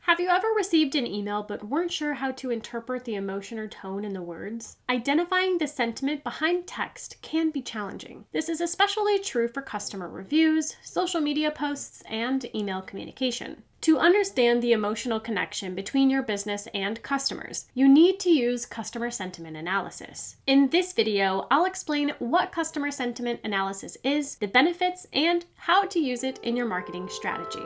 Have you ever received an email but weren't sure how to interpret the emotion or tone in the words? Identifying the sentiment behind text can be challenging. This is especially true for customer reviews, social media posts, and email communication. To understand the emotional connection between your business and customers, you need to use customer sentiment analysis. In this video, I'll explain what customer sentiment analysis is, the benefits, and how to use it in your marketing strategy.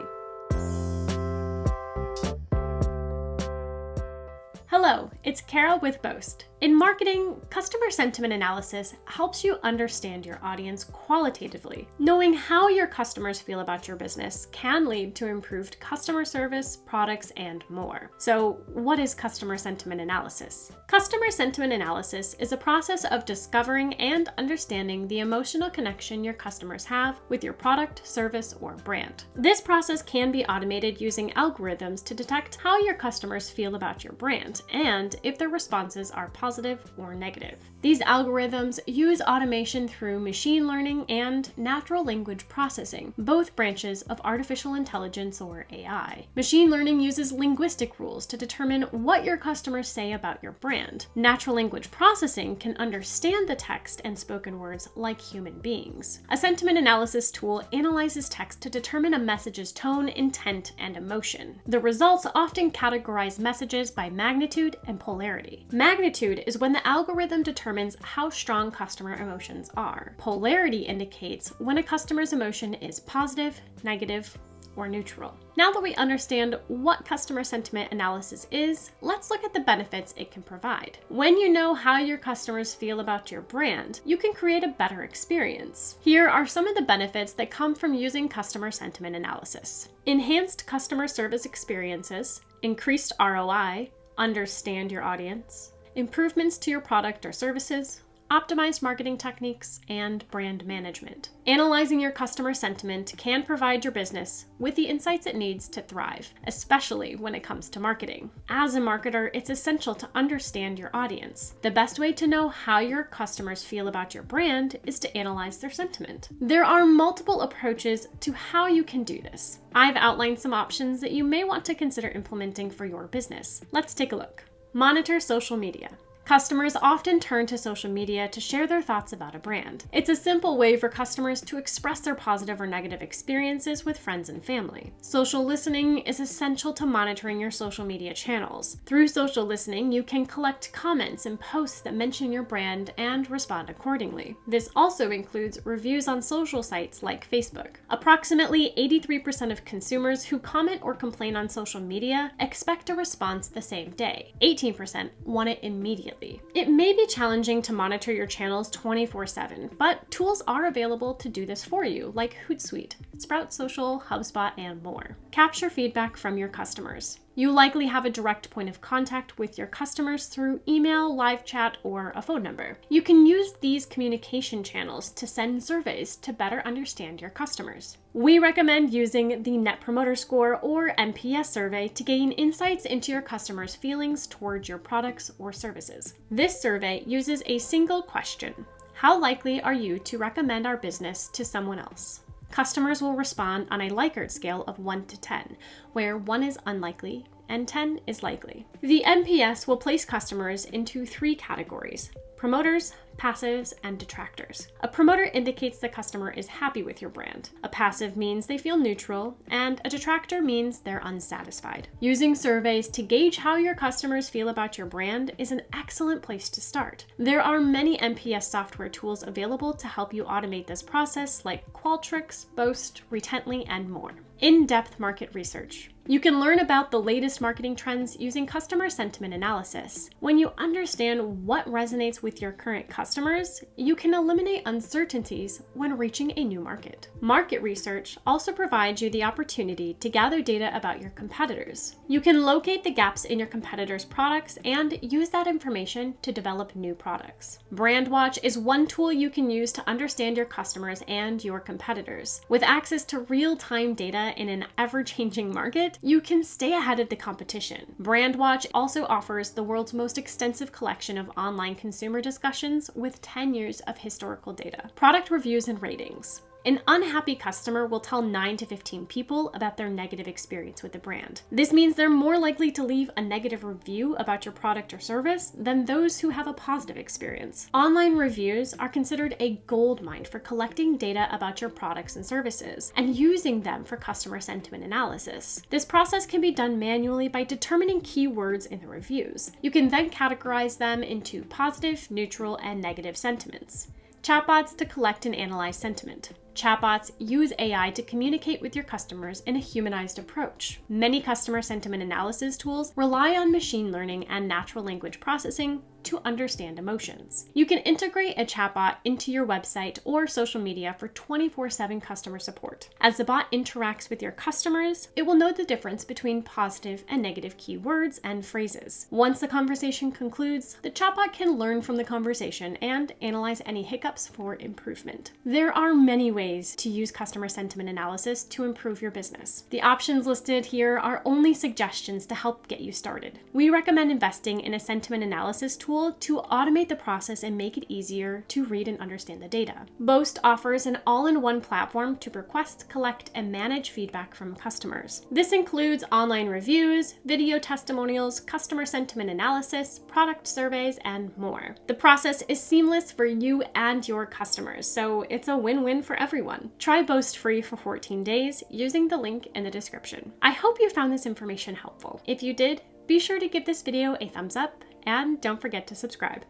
Hello, it's Kara with Boast. In marketing, customer sentiment analysis helps you understand your audience qualitatively. Knowing how your customers feel about your business can lead to improved customer service, products, and more. So, what is customer sentiment analysis? Customer sentiment analysis is a process of discovering and understanding the emotional connection your customers have with your product, service, or brand. This process can be automated using algorithms to detect how your customers feel about your brand and if their responses are positive or negative. These algorithms use automation through machine learning and natural language processing, both branches of artificial intelligence or AI. Machine learning uses linguistic rules to determine what your customers say about your brand. Natural language processing can understand the text and spoken words like human beings. A sentiment analysis tool analyzes text to determine a message's tone, intent, and emotion. The results often categorize messages by magnitude and polarity. Magnitude is when the algorithm determines how strong customer emotions are. Polarity indicates when a customer's emotion is positive, negative, or neutral. Now that we understand what customer sentiment analysis is, let's look at the benefits it can provide. When you know how your customers feel about your brand, you can create a better experience. Here are some of the benefits that come from using customer sentiment analysis. Enhanced customer service experiences, increased ROI, understand your audience, improvements to your product or services, optimized marketing techniques, and brand management. Analyzing your customer sentiment can provide your business with the insights it needs to thrive, especially when it comes to marketing. As a marketer, it's essential to understand your audience. The best way to know how your customers feel about your brand is to analyze their sentiment. There are multiple approaches to how you can do this. I've outlined some options that you may want to consider implementing for your business. Let's take a look. Monitor social media. Customers often turn to social media to share their thoughts about a brand. It's a simple way for customers to express their positive or negative experiences with friends and family. Social listening is essential to monitoring your social media channels. Through social listening, you can collect comments and posts that mention your brand and respond accordingly. This also includes reviews on social sites like Facebook. Approximately 83% of consumers who comment or complain on social media expect a response the same day. 18% want it immediately. It may be challenging to monitor your channels 24/7, but tools are available to do this for you, like Hootsuite, Sprout Social, HubSpot, and more. Capture feedback from your customers. You likely have a direct point of contact with your customers through email, live chat, or a phone number. You can use these communication channels to send surveys to better understand your customers. We recommend using the Net Promoter Score or NPS survey to gain insights into your customers' feelings towards your products or services. This survey uses a single question: how likely are you to recommend our business to someone else? Customers will respond on a Likert scale of 1 to 10, where 1 is unlikely and 10 is likely. The NPS will place customers into 3 categories: promoters, passives, and detractors. A promoter indicates the customer is happy with your brand. A passive means they feel neutral, and a detractor means they're unsatisfied. Using surveys to gauge how your customers feel about your brand is an excellent place to start. There are many NPS software tools available to help you automate this process, like Qualtrics, Boast, Retently, and more. In-depth market research. You can learn about the latest marketing trends using customer sentiment analysis. When you understand what resonates with your current customers, you can eliminate uncertainties when reaching a new market. Market research also provides you the opportunity to gather data about your competitors. You can locate the gaps in your competitors' products and use that information to develop new products. BrandWatch is one tool you can use to understand your customers and your competitors. With access to real-time data in an ever-changing market, you can stay ahead of the competition. BrandWatch also offers the world's most extensive collection of online consumer discussions with 10 years of historical data. Product reviews and ratings. An unhappy customer will tell 9 to 15 people about their negative experience with the brand. This means they're more likely to leave a negative review about your product or service than those who have a positive experience. Online reviews are considered a goldmine for collecting data about your products and services and using them for customer sentiment analysis. This process can be done manually by determining keywords in the reviews. You can then categorize them into positive, neutral, and negative sentiments. Chatbots to collect and analyze sentiment. Chatbots use AI to communicate with your customers in a humanized approach. Many customer sentiment analysis tools rely on machine learning and natural language processing to understand emotions. You can integrate a chatbot into your website or social media for 24/7 customer support. As the bot interacts with your customers, it will know the difference between positive and negative keywords and phrases. Once the conversation concludes, the chatbot can learn from the conversation and analyze any hiccups for improvement. There are many ways to use customer sentiment analysis to improve your business. The options listed here are only suggestions to help get you started. We recommend investing in a sentiment analysis tool to automate the process and make it easier to read and understand the data. Boast offers an all-in-one platform to request, collect, and manage feedback from customers. This includes online reviews, video testimonials, customer sentiment analysis, product surveys, and more. The process is seamless for you and your customers, so it's a win-win for everyone. Try Boast free for 14 days using the link in the description. I hope you found this information helpful. If you did, be sure to give this video a thumbs up and don't forget to subscribe.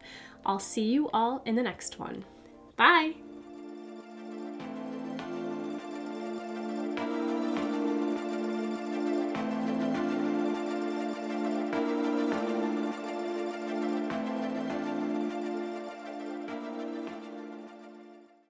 I'll see you all in the next one. Bye!